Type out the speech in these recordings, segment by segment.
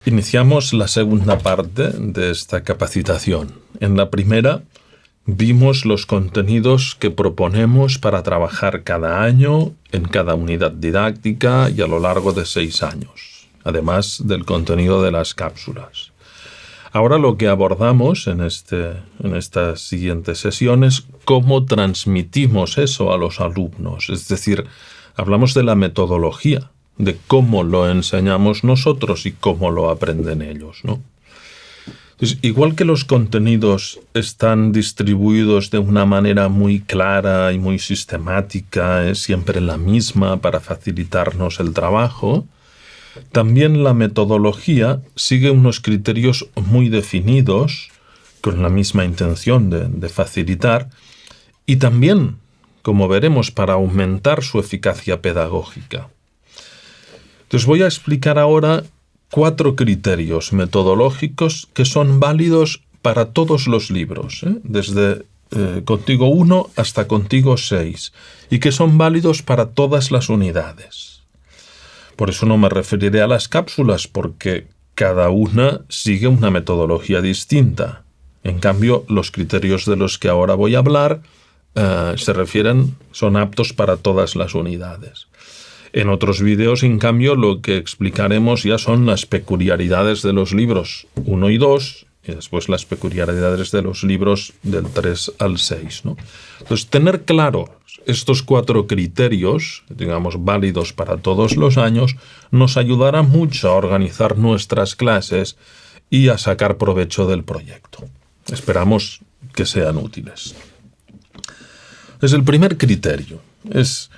Iniciamos la segunda parte de esta capacitación. En la primera vimos los contenidos que proponemos para trabajar cada año en cada unidad didáctica y a lo largo de 6 años, además del contenido de las cápsulas. Ahora lo que abordamos en estas siguientes sesiones, cómo transmitimos eso a los alumnos. Es decir, hablamos de la metodología, de cómo lo enseñamos nosotros y cómo lo aprenden ellos, ¿no? Entonces, igual que los contenidos están distribuidos de una manera muy clara y muy sistemática, es siempre la misma para facilitarnos el trabajo, también la metodología sigue unos criterios muy definidos, con la misma intención de facilitar, y también, como veremos, para aumentar su eficacia pedagógica. Entonces voy a explicar ahora 4 criterios metodológicos que son válidos para todos los libros, desde Contigo 1 hasta Contigo 6, y que son válidos para todas las unidades. Por eso no me referiré a las cápsulas, porque cada una sigue una metodología distinta. En cambio, los criterios de los que ahora voy a hablar son aptos para todas las unidades. En otros vídeos, en cambio, lo que explicaremos ya son las peculiaridades de los libros 1 y 2, y después las peculiaridades de los libros del 3 al 6, ¿no? Entonces, tener claro estos 4 criterios, digamos, válidos para todos los años, nos ayudará mucho a organizar nuestras clases y a sacar provecho del proyecto. Esperamos que sean útiles. Entonces, el primer criterio es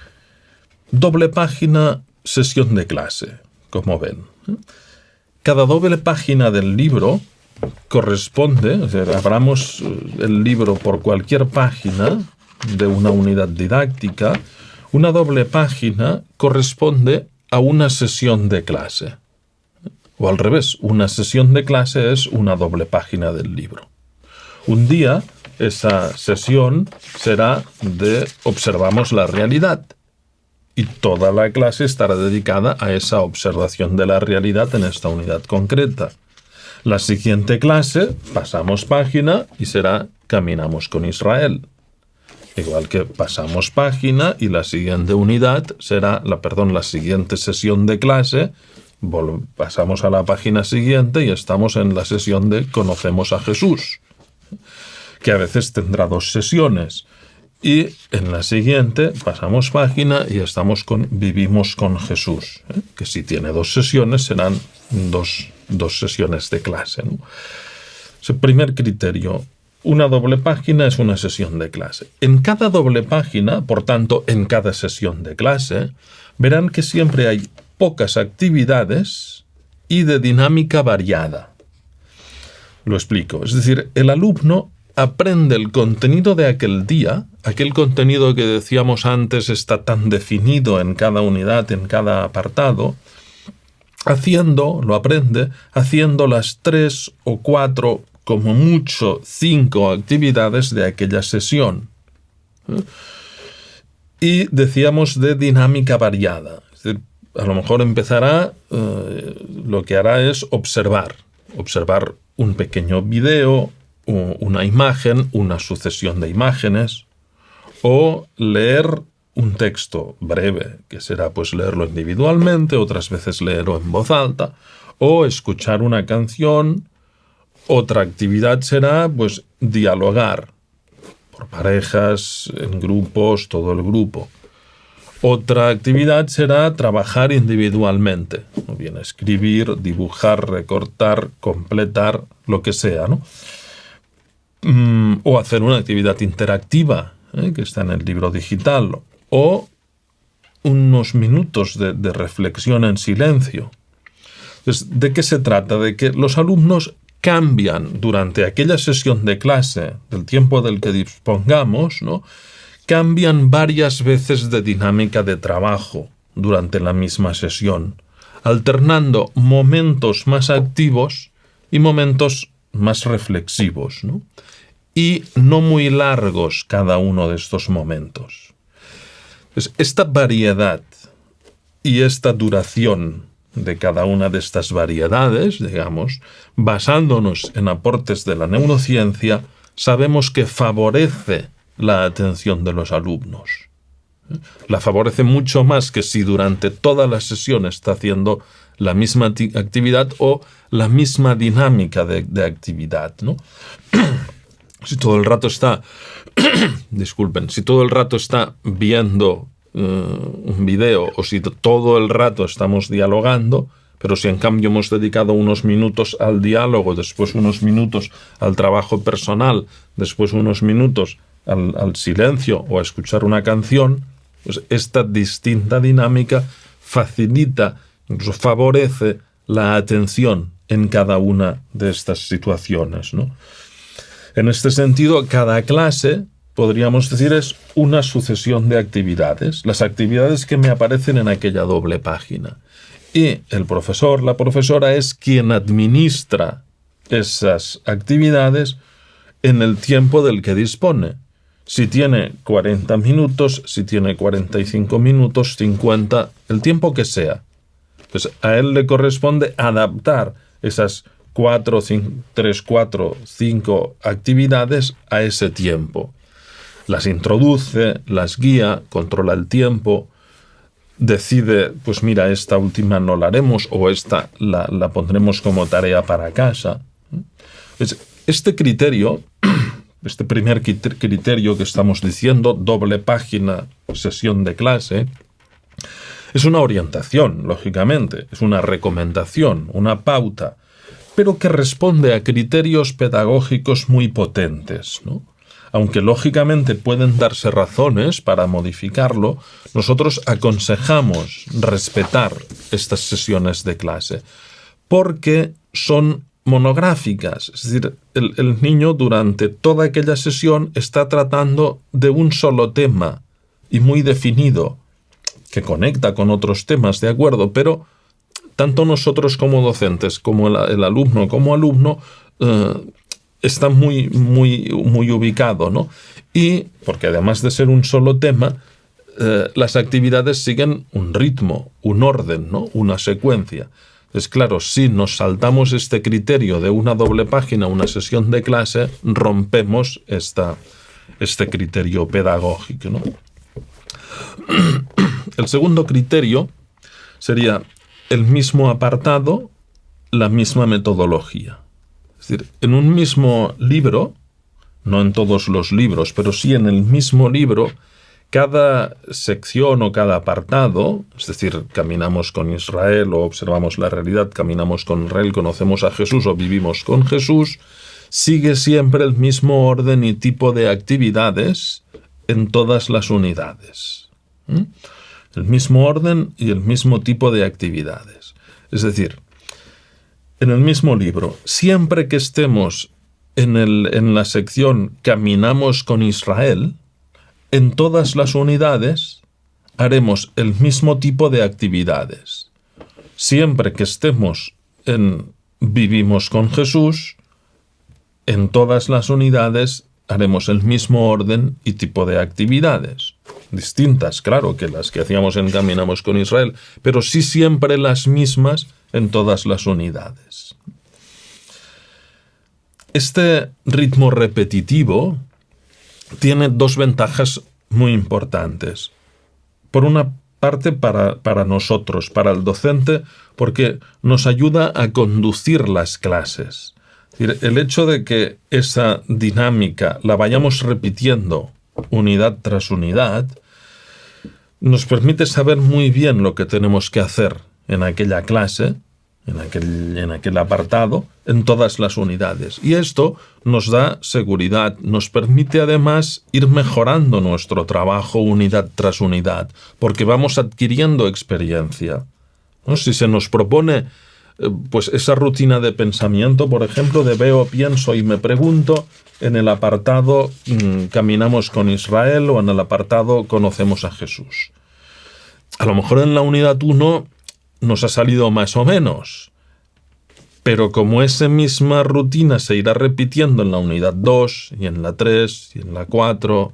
doble página, sesión de clase, como ven. Cada doble página del libro corresponde, o sea, abramos el libro por cualquier página de una unidad didáctica, una doble página corresponde a una sesión de clase. O al revés, una sesión de clase es una doble página del libro. Un día, esa sesión será de observamos la realidad. Y toda la clase estará dedicada a esa observación de la realidad en esta unidad concreta. La siguiente clase, pasamos página y será Caminamos con Israel. Igual que pasamos página y la siguiente unidad será, la siguiente sesión de clase, pasamos a la página siguiente y estamos en la sesión de Conocemos a Jesús, que a veces tendrá 2 sesiones. Y en la siguiente pasamos página y Vivimos con Jesús, que si tiene 2 sesiones serán dos sesiones de clase, ¿no? El primer criterio, una doble página es una sesión de clase. En cada doble página, por tanto, en cada sesión de clase, verán que siempre hay pocas actividades y de dinámica variada. Lo explico. Es decir, el alumno aprende el contenido de aquel día, aquel contenido que decíamos antes está tan definido en cada unidad, en cada apartado, lo aprende haciendo las 3 o 4, como mucho 5 actividades de aquella sesión. Y decíamos de dinámica variada. Es decir, a lo mejor empezará, lo que hará es observar un pequeño video, una imagen, una sucesión de imágenes, o leer un texto breve, que será pues leerlo individualmente, otras veces leerlo en voz alta, o escuchar una canción. Otra actividad será pues dialogar por parejas, en grupos, todo el grupo. Otra actividad será trabajar individualmente, o bien escribir, dibujar, recortar, completar, lo que sea, ¿no? O hacer una actividad interactiva, que está en el libro digital, o unos minutos de reflexión en silencio. Entonces, ¿de qué se trata? De que los alumnos cambian durante aquella sesión de clase, del tiempo del que dispongamos, ¿no? Cambian varias veces de dinámica de trabajo durante la misma sesión, alternando momentos más activos y momentos más reflexivos, ¿no? Y no muy largos cada uno de estos momentos. Pues esta variedad y esta duración de cada una de estas variedades, digamos, basándonos en aportes de la neurociencia, sabemos que favorece la atención de los alumnos. La favorece mucho más que si durante toda la sesión está haciendo la misma actividad o la misma dinámica de actividad, ¿no? Si todo el rato está, si todo el rato está viendo un video o si todo el rato estamos dialogando, pero si en cambio hemos dedicado unos minutos al diálogo, después unos minutos al trabajo personal, después unos minutos al silencio o a escuchar una canción, pues esta distinta dinámica facilita, incluso favorece la atención en cada una de estas situaciones, ¿no? En este sentido, cada clase, podríamos decir, es una sucesión de actividades, las actividades que me aparecen en aquella doble página. Y el profesor, la profesora, es quien administra esas actividades en el tiempo del que dispone. Si tiene 40 minutos, si tiene 45 minutos, 50, el tiempo que sea. Pues a él le corresponde adaptar esas 3, 4, 5 actividades a ese tiempo. Las introduce, las guía, controla el tiempo, decide, pues mira, esta última no la haremos o esta la pondremos como tarea para casa. Este criterio, este primer criterio que estamos diciendo, doble página, sesión de clase, es una orientación, lógicamente, es una recomendación, una pauta, pero que responde a criterios pedagógicos muy potentes, ¿no? Aunque lógicamente pueden darse razones para modificarlo, nosotros aconsejamos respetar estas sesiones de clase, porque son monográficas, es decir, el niño durante toda aquella sesión está tratando de un solo tema y muy definido, que conecta con otros temas, de acuerdo, pero tanto nosotros como docentes, como el alumno como alumno, está muy ubicado, ¿no? Y, porque además de ser un solo tema, las actividades siguen un ritmo, un orden, ¿no? Una secuencia. Es claro, si nos saltamos este criterio de una doble página, una sesión de clase, rompemos este criterio pedagógico, ¿no? El segundo criterio sería el mismo apartado, la misma metodología. Es decir, en un mismo libro, no en todos los libros, pero sí en el mismo libro, cada sección o cada apartado, es decir, caminamos con Israel o observamos la realidad, caminamos con Israel, conocemos a Jesús o vivimos con Jesús, sigue siempre el mismo orden y tipo de actividades en todas las unidades. El mismo orden y el mismo tipo de actividades. Es decir, en el mismo libro, siempre que estemos en la sección Caminamos con Israel, en todas las unidades haremos el mismo tipo de actividades. Siempre que estemos en Vivimos con Jesús, en todas las unidades haremos el mismo orden y tipo de actividades. Distintas, claro, que las que hacíamos en Caminamos con Israel, pero sí siempre las mismas en todas las unidades. Este ritmo repetitivo tiene dos ventajas muy importantes. Por una parte, para nosotros, para el docente, porque nos ayuda a conducir las clases. Es decir, el hecho de que esa dinámica la vayamos repitiendo unidad tras unidad, nos permite saber muy bien lo que tenemos que hacer en aquella clase, en aquel apartado, en todas las unidades. Y esto nos da seguridad, nos permite además ir mejorando nuestro trabajo unidad tras unidad, porque vamos adquiriendo experiencia, ¿no? Si se nos propone pues esa rutina de pensamiento, por ejemplo, de veo, pienso y me pregunto, en el apartado Caminamos con Israel o en el apartado Conocemos a Jesús. A lo mejor en la unidad 1 nos ha salido más o menos, pero como esa misma rutina se irá repitiendo en la unidad 2 y en la 3 y en la 4,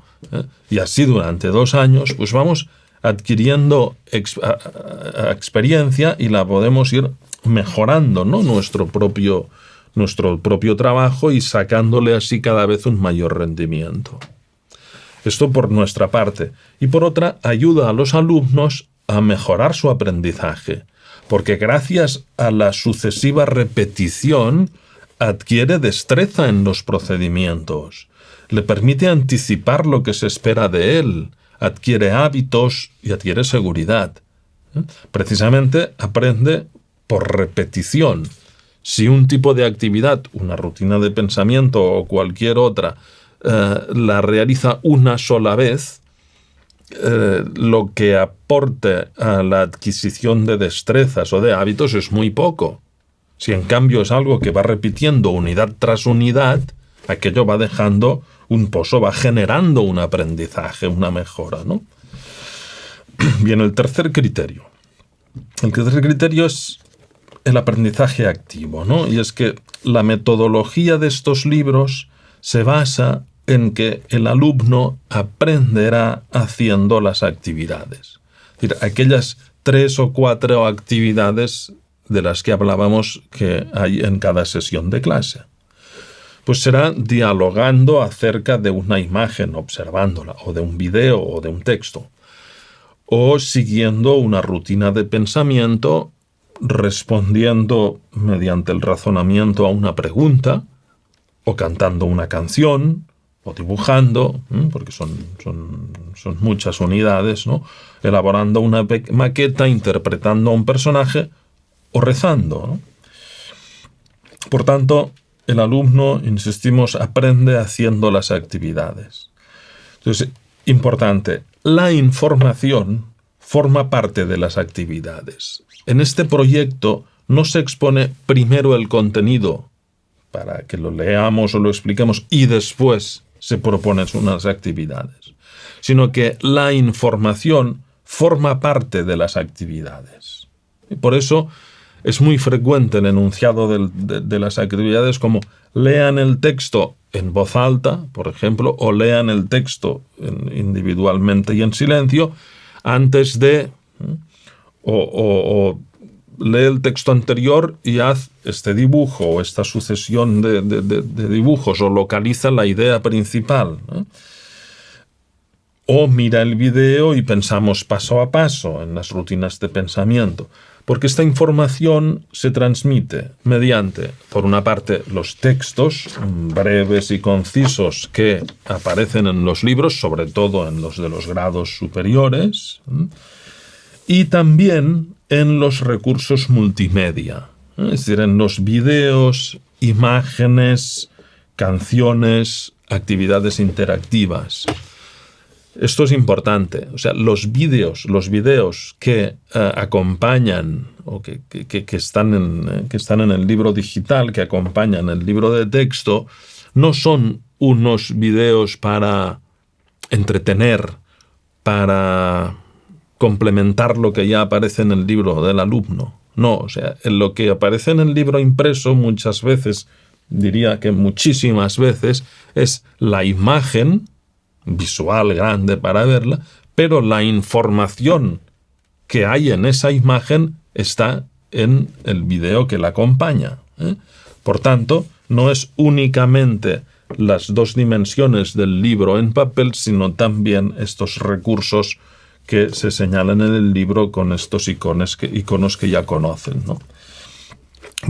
y así durante 2 años, pues vamos adquiriendo experiencia y la podemos ir mejorando, ¿no? Nuestro propio trabajo y sacándole así cada vez un mayor rendimiento. Esto por nuestra parte. Y por otra, ayuda a los alumnos a mejorar su aprendizaje, porque gracias a la sucesiva repetición adquiere destreza en los procedimientos, le permite anticipar lo que se espera de él, adquiere hábitos y adquiere seguridad. Precisamente aprende por repetición. Si un tipo de actividad, una rutina de pensamiento o cualquier otra, la realiza una sola vez, lo que aporte a la adquisición de destrezas o de hábitos es muy poco. Si en cambio es algo que va repitiendo unidad tras unidad, aquello va dejando un pozo, va generando un aprendizaje, una mejora, ¿no? Bien, el tercer criterio. El tercer criterio es el aprendizaje activo, ¿no? Y es que la metodología de estos libros se basa en que el alumno aprenderá haciendo las actividades. Es decir, aquellas 3 o 4 actividades de las que hablábamos que hay en cada sesión de clase. Pues será dialogando acerca de una imagen, observándola, o de un video o de un texto, o siguiendo una rutina de pensamiento, respondiendo mediante el razonamiento a una pregunta, o cantando una canción, o dibujando, porque son muchas unidades, ¿no? Elaborando una maqueta, interpretando a un personaje, o rezando, ¿no? Por tanto, el alumno, insistimos, aprende haciendo las actividades. Entonces, importante, la información forma parte de las actividades. En este proyecto no se expone primero el contenido para que lo leamos o lo expliquemos y después se proponen unas actividades, sino que la información forma parte de las actividades. Y por eso es muy frecuente el enunciado de las actividades como lean el texto en voz alta, por ejemplo, o lean el texto individualmente y en silencio, antes de, o lee el texto anterior y haz este dibujo o esta sucesión de dibujos o localiza la idea principal, ¿no? O mira el video y pensamos paso a paso en las rutinas de pensamiento. Porque esta información se transmite mediante, por una parte, los textos breves y concisos que aparecen en los libros, sobre todo en los de los grados superiores, y también en los recursos multimedia, es decir, en los videos, imágenes, canciones, actividades interactivas. Esto es importante. O sea, los videos que acompañan o que están en el libro digital, que acompañan el libro de texto, no son unos videos para entretener, para complementar lo que ya aparece en el libro del alumno. No, o sea, lo que aparece en el libro impreso muchas veces, diría que muchísimas veces, es la imagen visual grande para verla, pero la información que hay en esa imagen está en el video que la acompaña, ¿eh? Por tanto, no es únicamente las 2 dimensiones del libro en papel, sino también estos recursos que se señalan en el libro con estos iconos que ya conocen, ¿no?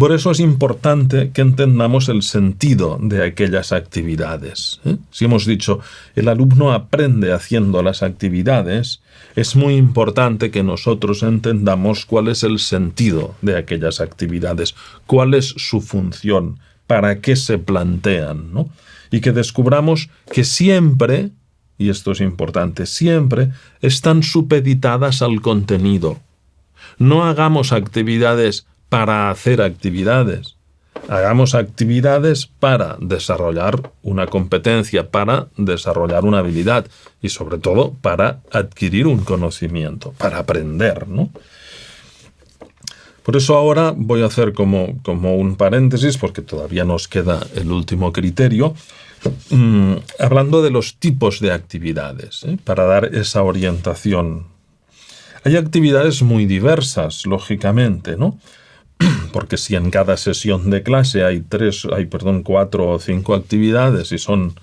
Por eso es importante que entendamos el sentido de aquellas actividades, ¿eh? Si hemos dicho, el alumno aprende haciendo las actividades, es muy importante que nosotros entendamos cuál es el sentido de aquellas actividades, cuál es su función, para qué se plantean, ¿no? Y que descubramos que siempre, y esto es importante, siempre están supeditadas al contenido. No hagamos actividades para hacer actividades. Hagamos actividades para desarrollar una competencia, para desarrollar una habilidad y sobre todo para adquirir un conocimiento, para aprender, ¿no? Por eso ahora voy a hacer como un paréntesis, porque todavía nos queda el último criterio, hablando de los tipos de actividades, para dar esa orientación. Hay actividades muy diversas, lógicamente, ¿no? Porque si en cada sesión de clase hay 4 o 5 actividades y son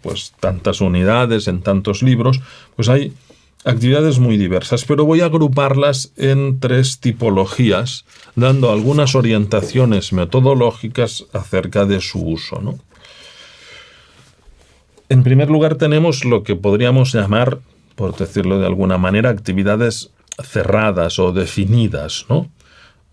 pues tantas unidades en tantos libros, pues hay actividades muy diversas, pero voy a agruparlas en 3 tipologías, dando algunas orientaciones metodológicas acerca de su uso, ¿no? En primer lugar tenemos lo que podríamos llamar, por decirlo de alguna manera, actividades cerradas o definidas, ¿no?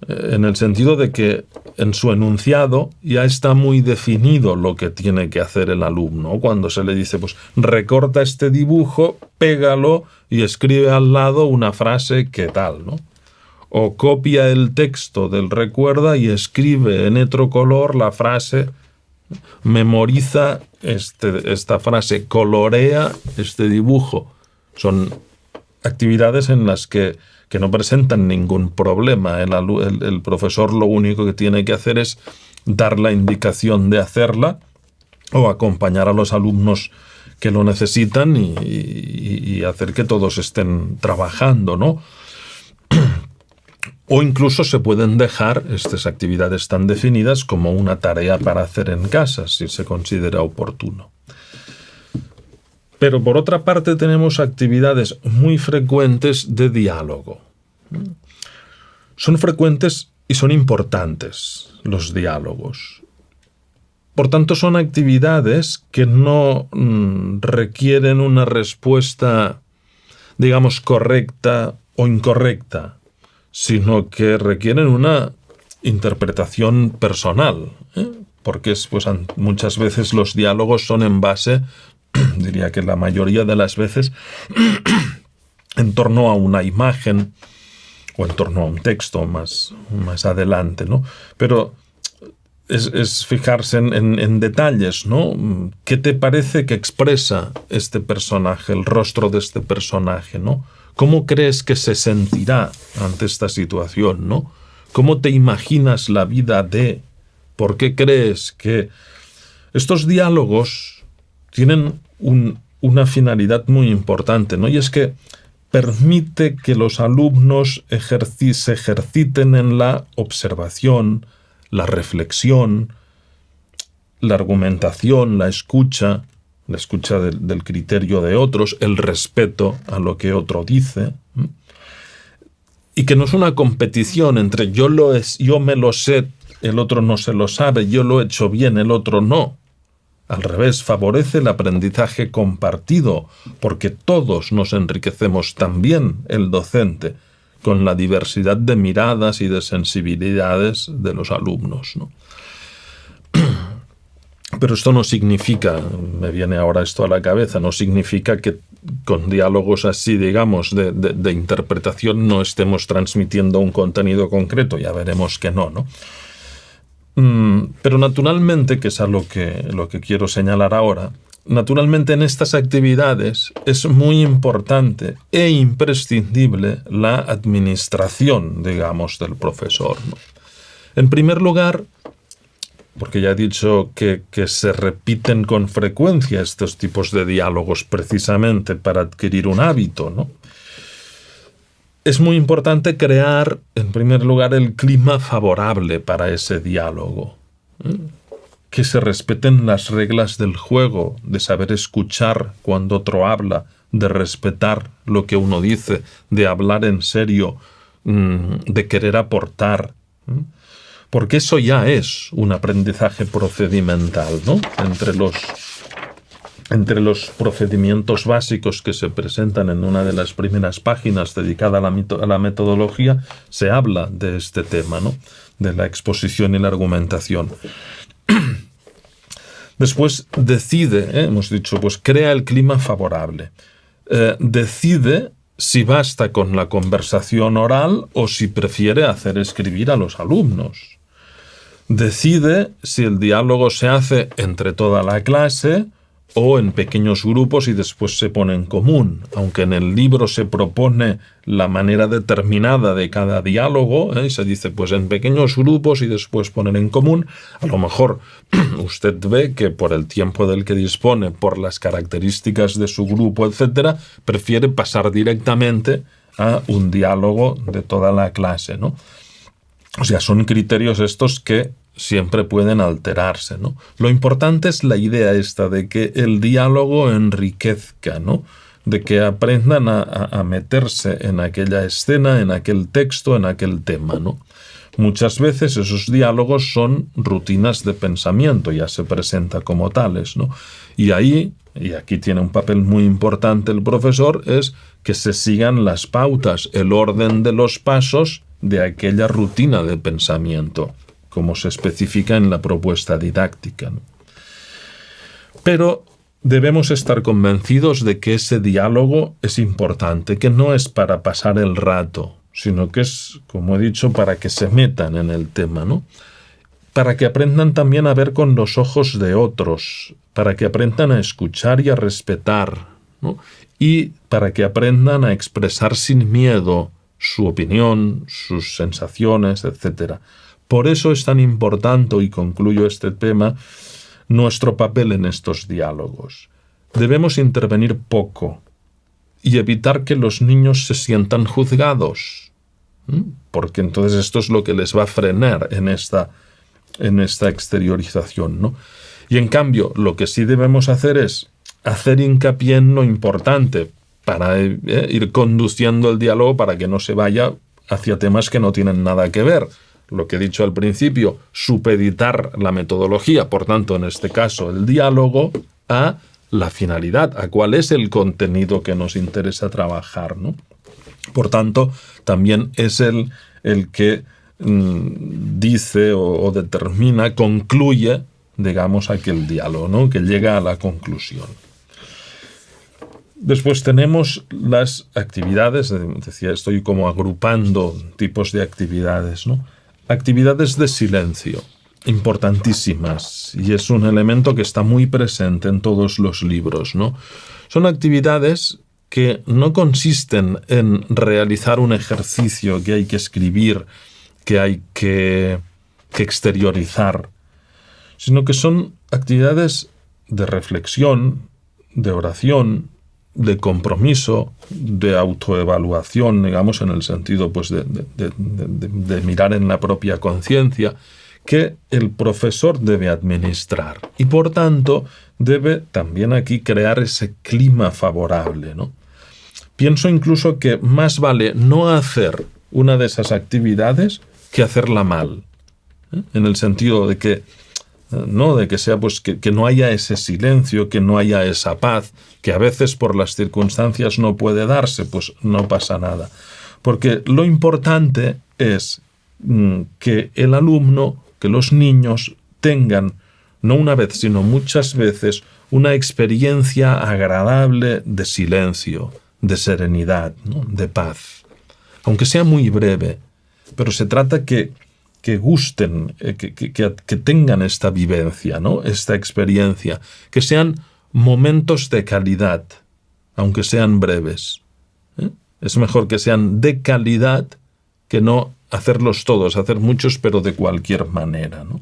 En el sentido de que en su enunciado ya está muy definido lo que tiene que hacer el alumno. Cuando se le dice, pues recorta este dibujo, pégalo y escribe al lado una frase que tal, ¿no? O copia el texto del recuerda y escribe en otro color la frase, memoriza esta frase, colorea este dibujo. Son actividades en las que no presentan ningún problema. El profesor lo único que tiene que hacer es dar la indicación de hacerla o acompañar a los alumnos que lo necesitan y hacer que todos estén trabajando, ¿no? O incluso se pueden dejar estas actividades tan definidas como una tarea para hacer en casa, si se considera oportuno. Pero por otra parte tenemos actividades muy frecuentes de diálogo. Son frecuentes y son importantes los diálogos. Por tanto, son actividades que no requieren una respuesta, digamos, correcta o incorrecta, sino que requieren una interpretación personal, porque muchas veces los diálogos son en base, diría que la mayoría de las veces, en torno a una imagen o en torno a un texto más adelante, ¿no? Pero es fijarse en detalles, ¿no? ¿Qué te parece que expresa este personaje, el rostro de este personaje, ¿no? ¿Cómo crees que se sentirá ante esta situación, ¿no? ¿Cómo te imaginas la vida de? ¿Por qué crees que...? Estos diálogos tienen una finalidad muy importante, ¿no? Y es que permite que los alumnos se ejerciten en la observación, la reflexión, la argumentación, la escucha del criterio de otros, el respeto a lo que otro dice, y que no es una competición entre yo me lo sé, el otro no se lo sabe, yo lo he hecho bien, el otro no. Al revés, favorece el aprendizaje compartido, porque todos nos enriquecemos también, el docente, con la diversidad de miradas y de sensibilidades de los alumnos, ¿no? Pero esto no significa, me viene ahora esto a la cabeza, no significa que con diálogos así, digamos, de interpretación no estemos transmitiendo un contenido concreto, ya veremos que no, ¿no? Pero naturalmente, que es a lo que quiero señalar ahora, naturalmente en estas actividades es muy importante e imprescindible la administración, digamos, del profesor, ¿no? En primer lugar, porque ya he dicho que se repiten con frecuencia estos tipos de diálogos precisamente para adquirir un hábito, ¿no? Es muy importante crear, en primer lugar, el clima favorable para ese diálogo. Que se respeten las reglas del juego, de saber escuchar cuando otro habla, de respetar lo que uno dice, de hablar en serio, de querer aportar. Porque eso ya es un aprendizaje procedimental, ¿no? Entre los procedimientos básicos que se presentan en una de las primeras páginas dedicada a la metodología, se habla de este tema, ¿no? De la exposición y la argumentación. Después decide, hemos dicho, pues crea el clima favorable. Decide si basta con la conversación oral o si prefiere hacer escribir a los alumnos. Decide si el diálogo se hace entre toda la clase o en pequeños grupos y después se pone en común. Aunque en el libro se propone la manera determinada de cada diálogo, y se dice pues en pequeños grupos y después poner en común, a lo mejor usted ve que por el tiempo del que dispone, por las características de su grupo, etcétera, prefiere pasar directamente a un diálogo de toda la clase, ¿no? O sea, son criterios estos que siempre pueden alterarse, ¿no? Lo importante es la idea esta de que el diálogo enriquezca, ¿no? De que aprendan a meterse en aquella escena, en aquel texto, en aquel tema, ¿no? Muchas veces esos diálogos son rutinas de pensamiento, ya se presenta como tales, ¿no? Y ahí, y aquí tiene un papel muy importante el profesor, es que se sigan las pautas, el orden de los pasos de aquella rutina de pensamiento, como se especifica en la propuesta didáctica, ¿no? Pero debemos estar convencidos de que ese diálogo es importante, que no es para pasar el rato, sino que es, como he dicho, para que se metan en el tema, ¿no? Para que aprendan también a ver con los ojos de otros, para que aprendan a escuchar y a respetar, ¿no? Y para que aprendan a expresar sin miedo su opinión, sus sensaciones, etc. Por eso es tan importante, y concluyo este tema, nuestro papel en estos diálogos. Debemos intervenir poco y evitar que los niños se sientan juzgados, porque entonces esto es lo que les va a frenar en esta exteriorización, ¿no? Y en cambio, lo que sí debemos hacer es hacer hincapié en lo importante para ir conduciendo el diálogo para que no se vaya hacia temas que no tienen nada que ver. Lo que he dicho al principio, supeditar la metodología, por tanto, en este caso, el diálogo, a la finalidad, a cuál es el contenido que nos interesa trabajar, ¿no? Por tanto, también es el que dice o determina, concluye, digamos, aquel diálogo, ¿no? Que llega a la conclusión. Después tenemos las actividades, decía, estoy como agrupando tipos de actividades, ¿no? Actividades de silencio, importantísimas, y es un elemento que está muy presente en todos los libros, ¿no? Son actividades que no consisten en realizar un ejercicio que hay que escribir, que hay que exteriorizar, sino que son actividades de reflexión, de oración, de compromiso, de autoevaluación, digamos, en el sentido pues, de mirar en la propia conciencia, que el profesor debe administrar. Y por tanto, debe también aquí crear ese clima favorable, ¿no? Pienso incluso que más vale no hacer una de esas actividades que hacerla mal, ¿eh? En el sentido de que no, de que sea pues que no haya ese silencio, que no haya esa paz, que a veces por las circunstancias no puede darse, pues no pasa nada. Porque lo importante es que el alumno, que los niños tengan, no una vez, sino muchas veces, una experiencia agradable de silencio, de serenidad, ¿no? De paz. Aunque sea muy breve, pero se trata que gusten, que tengan esta vivencia, ¿no? Esta experiencia, que sean momentos de calidad, aunque sean breves. Es mejor que sean de calidad que no hacerlos todos, hacer muchos, pero de cualquier manera, ¿no?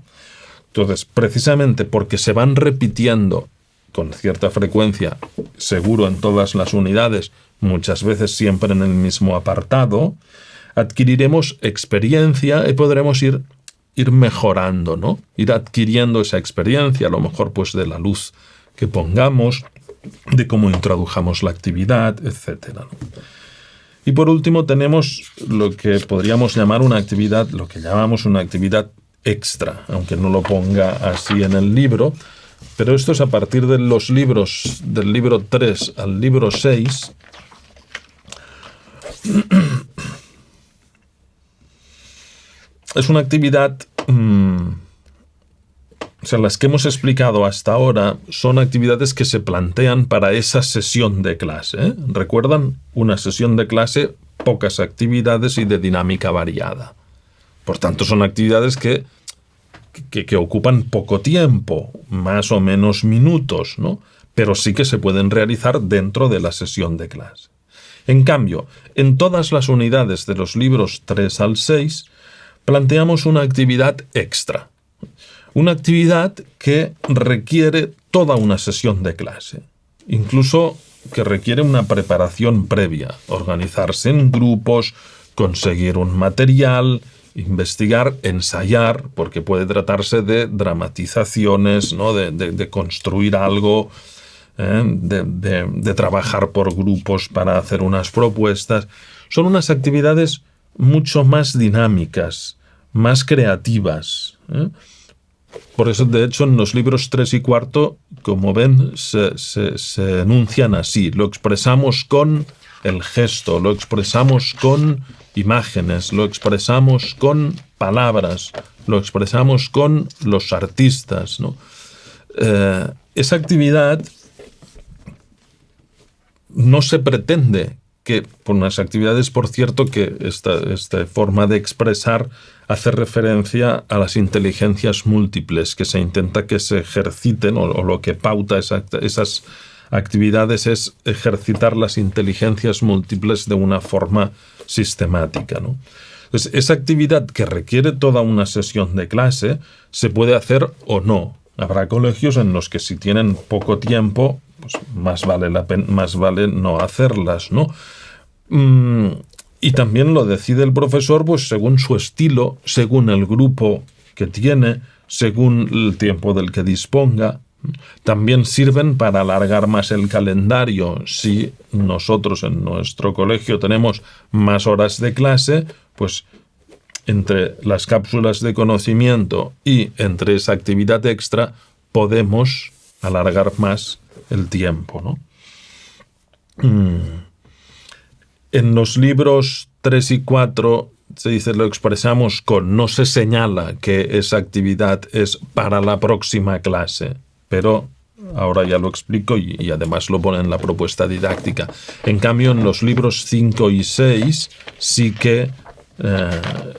Entonces, precisamente porque se van repitiendo con cierta frecuencia, seguro en todas las unidades, muchas veces siempre en el mismo apartado, adquiriremos experiencia y podremos ir mejorando, ¿no? Ir adquiriendo esa experiencia, a lo mejor pues de la luz que pongamos, de cómo introdujamos la actividad, etc., ¿no? Y por último tenemos lo que podríamos llamar una actividad, lo que llamamos una actividad extra, aunque no lo ponga así en el libro, pero esto es a partir de los libros, del libro 3 al libro 6, es una actividad, o sea, las que hemos explicado hasta ahora son actividades que se plantean para esa sesión de clase, ¿eh? ¿Recuerdan? Una sesión de clase, pocas actividades y de dinámica variada. Por tanto, son actividades que ocupan poco tiempo, más o menos minutos, ¿no? pero sí que se pueden realizar dentro de la sesión de clase. En cambio, en todas las unidades de los libros 3 al 6, planteamos una actividad extra. Una actividad que requiere toda una sesión de clase, incluso que requiere una preparación previa, organizarse en grupos, conseguir un material, investigar, ensayar, porque puede tratarse de dramatizaciones, ¿no? de construir algo, de trabajar por grupos para hacer unas propuestas. Son unas actividades mucho más dinámicas, más creativas. Por eso, de hecho, en los libros 3 y 4, como ven, se enuncian así. Lo expresamos con el gesto, lo expresamos con imágenes, lo expresamos con palabras, lo expresamos con los artistas, ¿no? Esa actividad no se pretende que, por unas actividades, por cierto, que esta forma de expresar hace referencia a las inteligencias múltiples, que se intenta que se ejerciten, o lo que pauta esas actividades es ejercitar las inteligencias múltiples de una forma sistemática, ¿no? Entonces, esa actividad que requiere toda una sesión de clase se puede hacer o no. Habrá colegios en los que, si tienen poco tiempo, pues más vale no hacerlas, ¿no? Y también lo decide el profesor, pues según su estilo, según el grupo que tiene, según el tiempo del que disponga. También sirven para alargar más el calendario. Si nosotros en nuestro colegio tenemos más horas de clase, pues entre las cápsulas de conocimiento y entre esa actividad extra podemos alargar más el tiempo, ¿no? En los libros 3 y 4 se dice, lo expresamos con, no se señala que esa actividad es para la próxima clase, pero ahora ya lo explico y además lo pone en la propuesta didáctica. En cambio, en los libros 5 y 6 sí que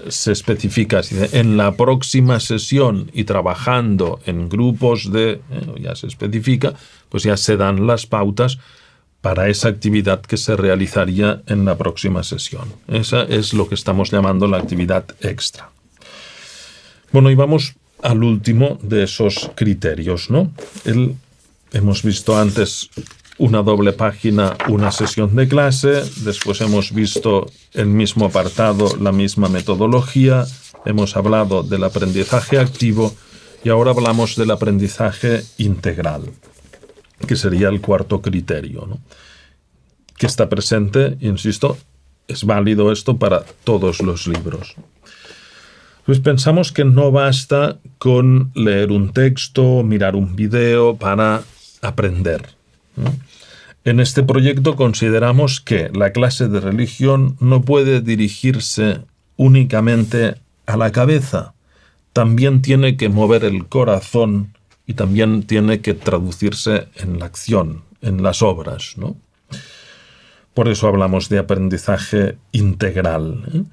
se especifica, en la próxima sesión y trabajando en grupos ya se especifica, pues ya se dan las pautas para esa actividad que se realizaría en la próxima sesión. Esa es lo que estamos llamando la actividad extra. Bueno, y vamos al último de esos criterios, ¿no? Hemos visto antes una doble página, una sesión de clase, después hemos visto el mismo apartado, la misma metodología, hemos hablado del aprendizaje activo y ahora hablamos del aprendizaje integral, que sería el cuarto criterio, ¿no? Que está presente, insisto, es válido esto para todos los libros. Pues pensamos que no basta con leer un texto, mirar un video para aprender, ¿no? En este proyecto consideramos que la clase de religión no puede dirigirse únicamente a la cabeza, también tiene que mover el corazón y también tiene que traducirse en la acción, en las obras, ¿no? Por eso hablamos de aprendizaje integral, ¿eh?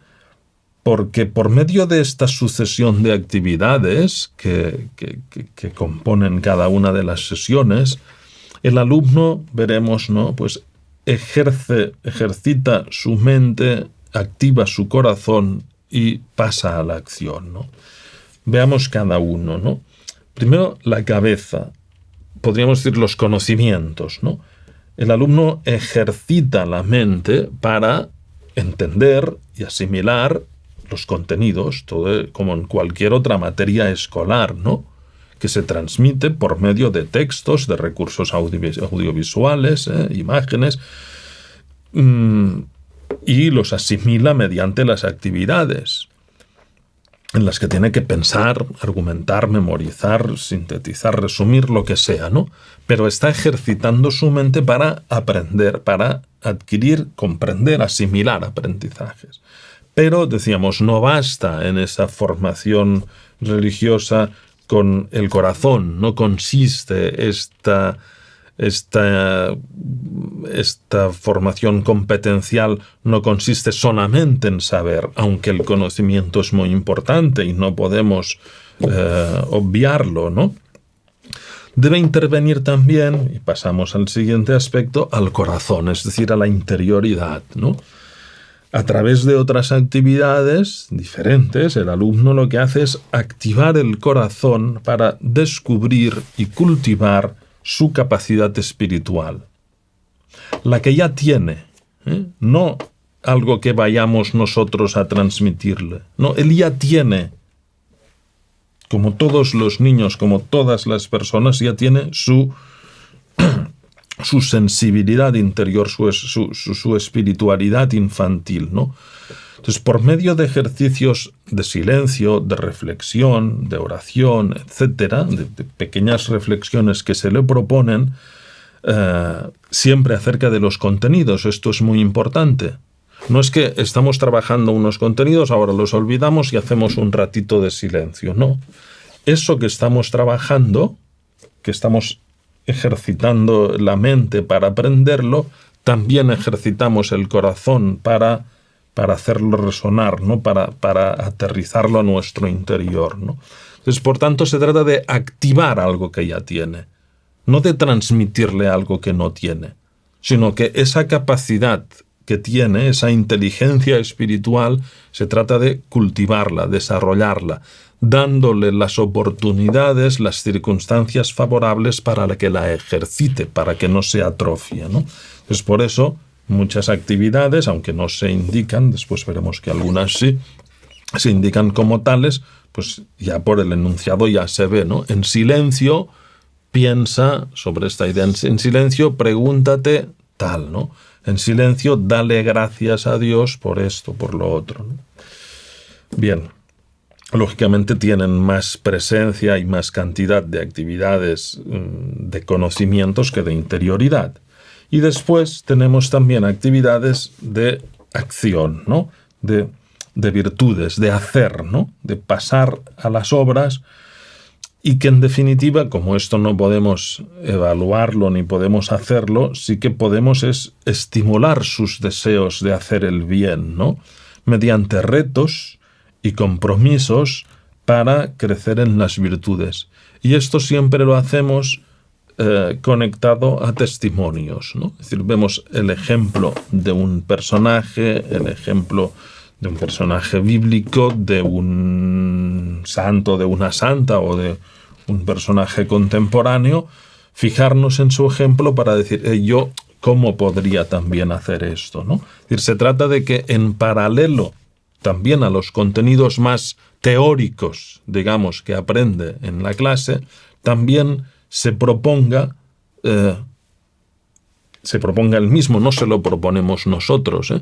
Porque por medio de esta sucesión de actividades que componen cada una de las sesiones, el alumno, veremos, ¿no? Pues ejercita su mente, activa su corazón y pasa a la acción, ¿no? Veamos cada uno, ¿no? Primero, la cabeza, podríamos decir los conocimientos, ¿no? El alumno ejercita la mente para entender y asimilar los contenidos, todo como en cualquier otra materia escolar, ¿no? Que se transmite por medio de textos, de recursos audiovisuales, imágenes, y los asimila mediante las actividades en las que tiene que pensar, argumentar, memorizar, sintetizar, resumir, lo que sea, ¿no? Pero está ejercitando su mente para aprender, para adquirir, comprender, asimilar aprendizajes. Pero, decíamos, no basta en esa formación religiosa con el corazón, no consiste esta formación competencial, no consiste solamente en saber, aunque el conocimiento es muy importante y no podemos obviarlo, ¿no? Debe intervenir también, y pasamos al siguiente aspecto, al corazón, es decir, a la interioridad, ¿no? A través de otras actividades diferentes, el alumno lo que hace es activar el corazón para descubrir y cultivar su capacidad espiritual. La que ya tiene, no algo que vayamos nosotros a transmitirle. No, él ya tiene, como todos los niños, como todas las personas, ya tiene su sensibilidad interior, su espiritualidad infantil, ¿no? Entonces, por medio de ejercicios de silencio, de reflexión, de oración, etcétera, de pequeñas reflexiones que se le proponen, siempre acerca de los contenidos, esto es muy importante. No es que estamos trabajando unos contenidos, ahora los olvidamos y hacemos un ratito de silencio, no. Eso que estamos trabajando, que estamos ejercitando la mente para aprenderlo, también ejercitamos el corazón para hacerlo resonar, ¿no? Para aterrizarlo a nuestro interior, ¿no? Entonces, por tanto, se trata de activar algo que ya tiene, no de transmitirle algo que no tiene, sino que esa capacidad que tiene, esa inteligencia espiritual, se trata de cultivarla, desarrollarla, dándole las oportunidades, las circunstancias favorables para que la ejercite, para que no se atrofie, ¿no? Entonces, por eso, muchas actividades, aunque no se indican, después veremos que algunas sí, se indican como tales, pues ya por el enunciado ya se ve, ¿no? En silencio, piensa sobre esta idea. En silencio, pregúntate tal, ¿no? En silencio, dale gracias a Dios por esto, por lo otro, ¿no? Bien. Lógicamente tienen más presencia y más cantidad de actividades de conocimientos que de interioridad. Y después tenemos también actividades de acción, ¿no? De virtudes, de hacer, ¿no? De pasar a las obras, y que en definitiva, como esto no podemos evaluarlo ni podemos hacerlo, sí que podemos es estimular sus deseos de hacer el bien, ¿no? Mediante retos y compromisos para crecer en las virtudes. Y esto siempre lo hacemos conectado a testimonios, ¿no? Es decir, vemos el ejemplo de un personaje, el ejemplo de un personaje bíblico, de un santo, de una santa o de un personaje contemporáneo, fijarnos en su ejemplo para decir, yo, ¿cómo podría también hacer esto, ¿no? Es decir, se trata de que en paralelo también a los contenidos más teóricos, digamos, que aprende en la clase, también se proponga el mismo, no se lo proponemos nosotros,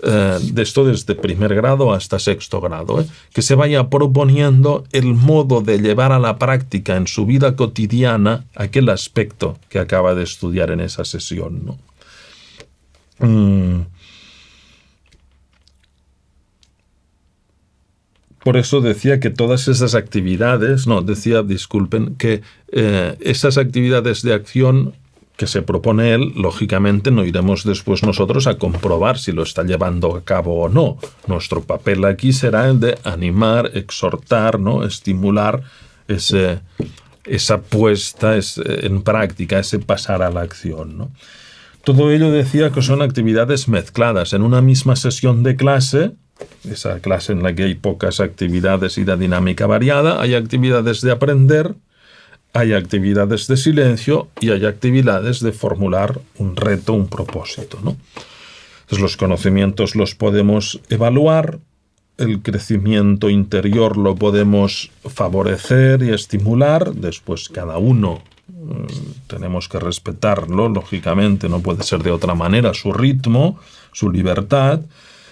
de esto desde primer grado hasta sexto grado, que se vaya proponiendo el modo de llevar a la práctica en su vida cotidiana aquel aspecto que acaba de estudiar en esa sesión, ¿no? Por eso decía que todas esas actividades, que esas actividades de acción que se propone él, lógicamente no iremos después nosotros a comprobar si lo está llevando a cabo o no. Nuestro papel aquí será el de animar, exhortar, ¿no? Estimular esa puesta en práctica, ese pasar a la acción, ¿no? Todo ello decía que son actividades mezcladas en una misma sesión de clase. Esa clase en la que hay pocas actividades y la dinámica variada, hay actividades de aprender, hay actividades de silencio y hay actividades de formular un reto, un propósito, ¿no? Entonces los conocimientos los podemos evaluar, el crecimiento interior lo podemos favorecer y estimular, después cada uno tenemos que respetarlo, lógicamente no puede ser de otra manera, su ritmo, su libertad.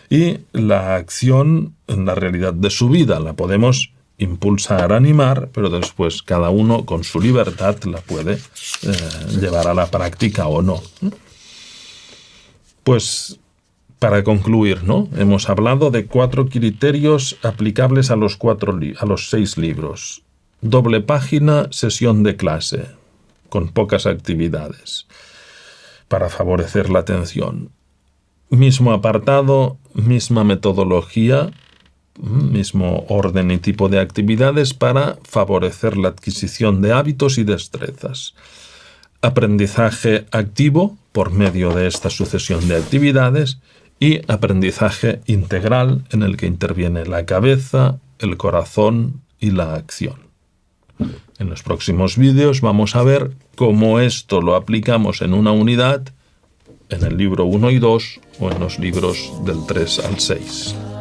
Y la acción en la realidad de su vida la podemos impulsar, animar, pero después cada uno con su libertad la puede llevar a la práctica o no. Pues para concluir, ¿no? Hemos hablado de 4 criterios aplicables a los 6 libros. Doble página, sesión de clase, con pocas actividades, para favorecer la atención. Mismo apartado, misma metodología, mismo orden y tipo de actividades para favorecer la adquisición de hábitos y destrezas. Aprendizaje activo por medio de esta sucesión de actividades y aprendizaje integral en el que interviene la cabeza, el corazón y la acción. En los próximos vídeos vamos a ver cómo esto lo aplicamos en una unidad, en el libro 1 y 2 o en los libros del 3 al 6.